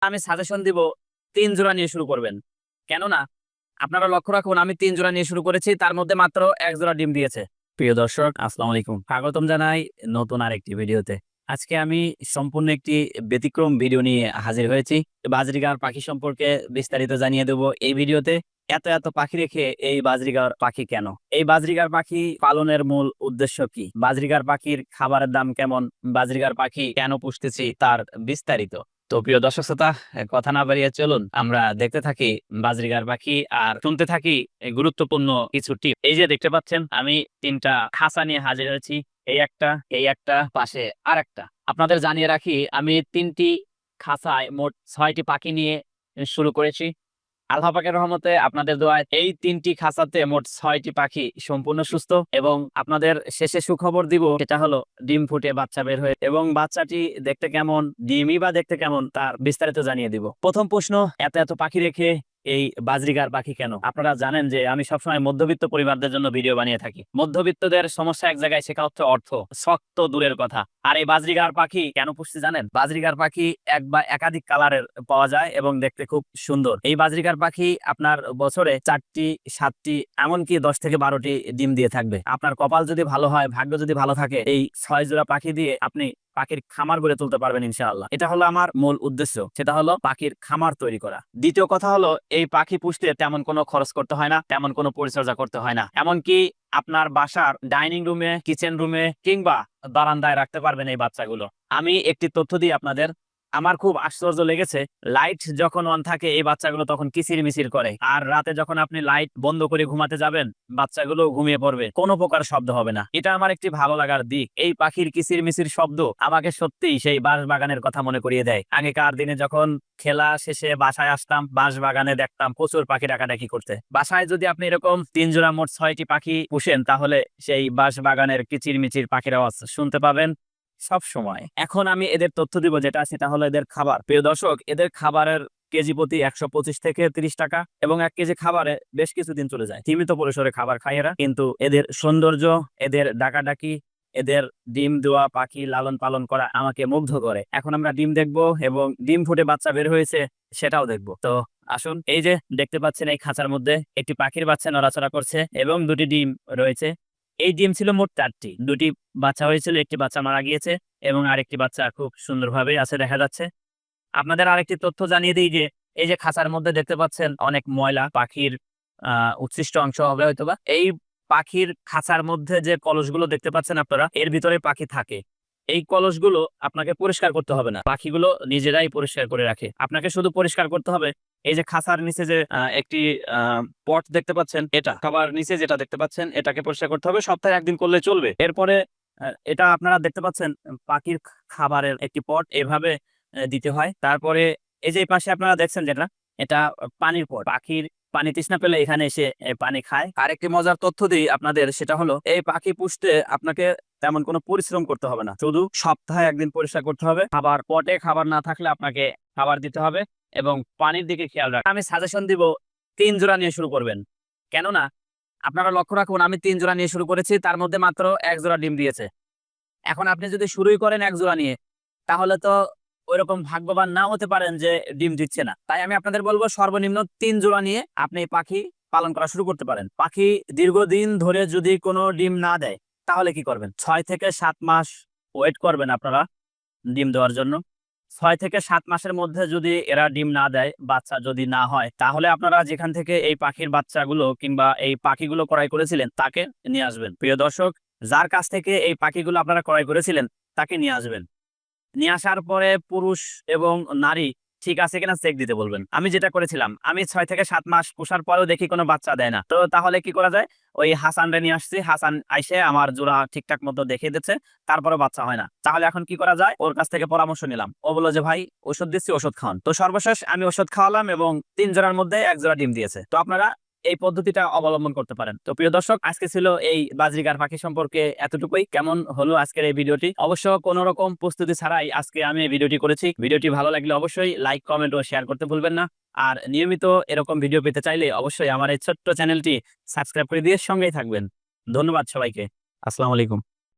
আমি সাজেশন দিব ৩ জোড়া নিয়ে শুরু করবেন। কেননা আপনারা লক্ষ্য রাখুন, আমি ৩ জোড়া নিয়ে শুরু করেছি, তার মধ্যে মাত্র ১ জোড়া ডিম দিয়েছে। প্রিয় দর্শক, আসসালামু আলাইকুম, স্বাগতম জানাই নতুন আরেকটি ভিডিওতে। আজকে আমি সম্পূর্ণ একটি ব্যতিক্রম ভিডিও নিয়ে হাজির হয়েছি। বাজরিগার পাখি সম্পর্কে বিস্তারিত জানিয়ে দেব এই ভিডিওতে। এত এত পাখি রেখে এই বাজরিগার পাখি কেন, এই বাজরিগার পাখি পালনের মূল উদ্দেশ্য কি, বাজরিগার পাখির খাবারের দাম কেমন, বাজরিগার পাখি কেন পুষতেছি তার বিস্তারিত। তো প্রিয় দর্শক শ্রোতা, কথা না বাড়িয়ে চলুন আমরা দেখতে থাকি বাজরিগার পাখি আর শুনতে থাকি গুরুত্বপূর্ণ কিছু টিপ। এই যে দেখতে পাচ্ছেন, আমি 3টা খাঁচা নিয়ে হাজির হয়েছি। এই একটা পাশে আর একটা। আপনাদের জানিয়ে রাখি, আমি 3টি খাঁচায় মোট 6টি পাখি নিয়ে শুরু করেছি। আল্লাহ পাকের রহমতে, আপনাদের দোয়ায় এই 3টি খাঁচাতে মোট 6টি পাখি সম্পূর্ণ সুস্থ। এবং আপনাদের শেষে সুখবর দিব, সেটা হলো ডিম ফুটে বাচ্চা বের হয়ে, এবং বাচ্চাটি দেখতে কেমন, ডিমই বা দেখতে কেমন, তার বিস্তারিত জানিয়ে দিব। প্রথম প্রশ্ন, এত এত পাখি রেখে এই বাজরিগার পাখি কেন? আপনারা জানেন যে আমি সবসময় মধ্যবিত্ত পরিবারদের জন্য ভিডিও বানিয়ে থাকি। মধ্যবিত্তদের সমস্যা এক জায়গায়, শেখা হচ্ছে অর্থ, শক্ত দূরের কথা। আর এই বাজরিগার পাখি কেন পুষতে জানেন? বাজরিগার পাখি এক বা একাধিক কালারের পাওয়া যায় এবং দেখতে খুব সুন্দর। এই বাজরিগার পাখি আপনার বছরে 4টি 7টি এমনকি 10 থেকে 12টি ডিম দিয়ে থাকবে। আপনার কপাল যদি ভালো হয়, ভাগ্য যদি ভালো থাকে, এই 6 জোড়া পাখি দিয়ে আপনি পাখির খামার গড়ে তুলতে পারবেন ইনশাআল্লাহ। এটা হলো আমার মূল উদ্দেশ্য, সেটা হলো পাখির খামার তৈরি করা। দ্বিতীয় কথা হলো, এই পাখি পুষতে তেমন কোনো খরচ করতে হয় না, তেমন কোনো পরিচর্যা করতে হয় না। এমনকি আপনার বাসার ডাইনিং রুমে, কিচেন রুমে কিংবা বারান্দায় রাখতে পারবেন এই বাচ্চাগুলো। আমি একটি তথ্য দিই আপনাদের, আমার খুব আশ্চর্য লেগেছে। লাইট যখন অন থাকে এই বাচ্চাগুলো তখন কিচির মিচির করে, আর রাতে যখন আপনি লাইট বন্ধ করে ঘুমাতে যাবেন, বাচ্চাগুলো ঘুমিয়ে পড়বে, কোনো প্রকার শব্দ হবে না। এটা আমার একটি ভালো লাগার দিক। এই পাখির কিচির মিচির শব্দ আমাকে সত্যিই সেই বাঁশ বাগানের কথা মনে করিয়ে দেয়। আগেকার দিনে যখন খেলা শেষে বাসায় আসতাম, বাঁশ বাগানে দেখতাম প্রচুর পাখি ডাকাডাকি করতে। বাসায় যদি আপনি এরকম 3 জোড়া মোট 6টি পাখি পুষেন, তাহলে সেই বাঁশ বাগানের কিচির মিচির পাখির আওয়াজ শুনতে পাবেন সব সময়। এখন আমি এদের তথ্য দিব, সেটা হলো এদের খাবার। প্রিয় দর্শক, এদের খাবারের কেজি প্রতি 125 থেকে 30 টাকা, এবং 1 কেজি খাবারে বেশ কিছুদিন চলে যায়। সীমিত পরিসরে খাবার খায় এরা, কিন্তু এদের সৌন্দর্য, এদের ডাকাডাকি, এদের ডিম দেওয়া পাখি লালন পালন করা আমাকে মুগ্ধ করে। এখন আমরা ডিম দেখব এবং ডিম ফুটে বাচ্চা বের হয়েছে সেটাও দেখব। তো আসুন, এই যে দেখতে পাচ্ছেন, এই খাঁচার মধ্যে একটি পাখির বাচ্চা নড়াচড়া করছে এবং 2টি ডিম রয়েছে। এই ডিম ছিল মোট 4টি, 2টি বাচ্চা হয়েছিল, একটি বাচ্চা মারা গিয়েছে এবং আরেকটি বাচ্চা খুব সুন্দরভাবে আছে দেখা যাচ্ছে। আপনাদের আরেকটি তথ্য জানিয়ে দিই যে এই যে খাঁচার মধ্যে দেখতে পাচ্ছেন অনেক ময়লা, পাখির উচ্ছিষ্ট অংশ হবে হয়তোবা। এই পাখির খাঁচার মধ্যে যে কলসগুলো দেখতে পাচ্ছেন আপনারা, এর ভিতরে পাখি থাকে। এই কলসগুলো আপনাকে পরিষ্কার করতে হবে না, পাখিগুলো নিজেরাই পরিষ্কার করে রাখে। আপনাকে শুধু পরিষ্কার করতে হবে এই যে খাঁচার নিচে যে একটি পট দেখতে পাচ্ছেন, এটা খাবার নিচে যেটা দেখতে পাচ্ছেন, এটাকে পরিষ্কার করতে হবে। সপ্তাহে 1 দিন করলে চলবে। এরপরে এটা আপনারা দেখতে পাচ্ছেন পাখির খাবারের একটি পট, এভাবে দিতে হয়। তারপরে এই যে পাশে আপনারা দেখছেন যেটা, এটা পানির পট। পাখির পানি তৃষ্ণা পেলে এখানে এসে পানি খায়। আরেকটি মজার তথ্য দিই আপনাদের, সেটা হলো এই পাখি পুষতে আপনাকে তেমন কোনো পরিশ্রম করতে হবে না, শুধু সপ্তাহে 1 দিন পরিষ্কার করতে হবে। খাবার পটে খাবার না থাকলে আপনাকে খাবার দিতে হবে এবং পানির দিকে খেয়াল রাখবেন। আমি সাজেশন দিব 3 জোড়া নিয়ে শুরু করবেন। কেননা আপনারা লক্ষ্য রাখুন, আমি 3 জোড়া নিয়ে শুরু করেছি, তার মধ্যে মাত্র 1 জোড়া ডিম দিয়েছে। এখন আপনি যদি শুরুই করেন 1 জোড়া নিয়ে, তাহলে তো ওইরকম ভাগ্যবান না হতে পারেন যে ডিম দিচ্ছে না। তাই আমি আপনাদের বলবো, সর্বনিম্ন 3 জোড়া নিয়ে আপনি পাখি পালন করা শুরু করতে পারেন। পাখি দীর্ঘদিন ধরে যদি কোনো ডিম না দেয়, তাহলে কি করবেন? 6 থেকে 7 মাস ওয়েট করবেন আপনারা ডিম দেওয়ার জন্য। 6 থেকে 7 মাসের মধ্যে যদি এরা ডিম না দেয়, বাচ্চা যদি না হয়, তাহলে আপনারা যেখান থেকে এই পাখির বাচ্চাগুলো কিংবা এই পাখিগুলো ক্রয় করেছিলেন তাকে নিয়ে আসবেন। প্রিয় দর্শক, যার কাছ থেকে এই পাখিগুলো আপনারা ক্রয় করেছিলেন তাকে নিয়ে আসবেন। নিয়ে আসার পরে পুরুষ এবং নারী ঠিক আছে কিনা চেক দিতে বলবেন। আমি যেটা করেছিলাম, আমি 6 থেকে 7 মাস পোষার পরেও দেখি কোনো বাচ্চা দেয় না। তো তাহলে কি করা যায়? ওই হাসানরে নিয়ে আসছি, হাসান আইসে আমার জোড়া ঠিকঠাক মতো দেখে দিচ্ছে, তারপরে বাচ্চা হয় না। তাহলে এখন কি করা যায়? ওর কাছ থেকে পরামর্শ নিলাম। ও বললো যে ভাই, ওষুধ দিচ্ছি, ওষুধ খাওয়ান। তো সর্বশেষ আমি ওষুধ খাওয়ালাম এবং 3 জোড়ার মধ্যে 1 জোড়া ডিম দিয়েছে। তো আপনারা এই পদ্ধতিটা অবলম্বন করতে পারেন। তো প্রিয় দর্শক, আজকে ছিল এই বাজরিগার পাখি সম্পর্কে এতটুকুই। কেমন হলো আজকের এই ভিডিওটি? অবশ্য কোনো রকম প্রস্তুতি ছাড়াই আজকে আমি এই ভিডিওটি করেছি। ভিডিওটি ভালো লাগলে অবশ্যই লাইক, কমেন্ট ও শেয়ার করতে ভুলবেন না। আর নিয়মিত এরকম ভিডিও পেতে চাইলে অবশ্যই আমার এই ছোট্ট চ্যানেলটি সাবস্ক্রাইব করে দিয়ে সঙ্গেই থাকবেন। ধন্যবাদ সবাইকে। আসসালামু আলাইকুম।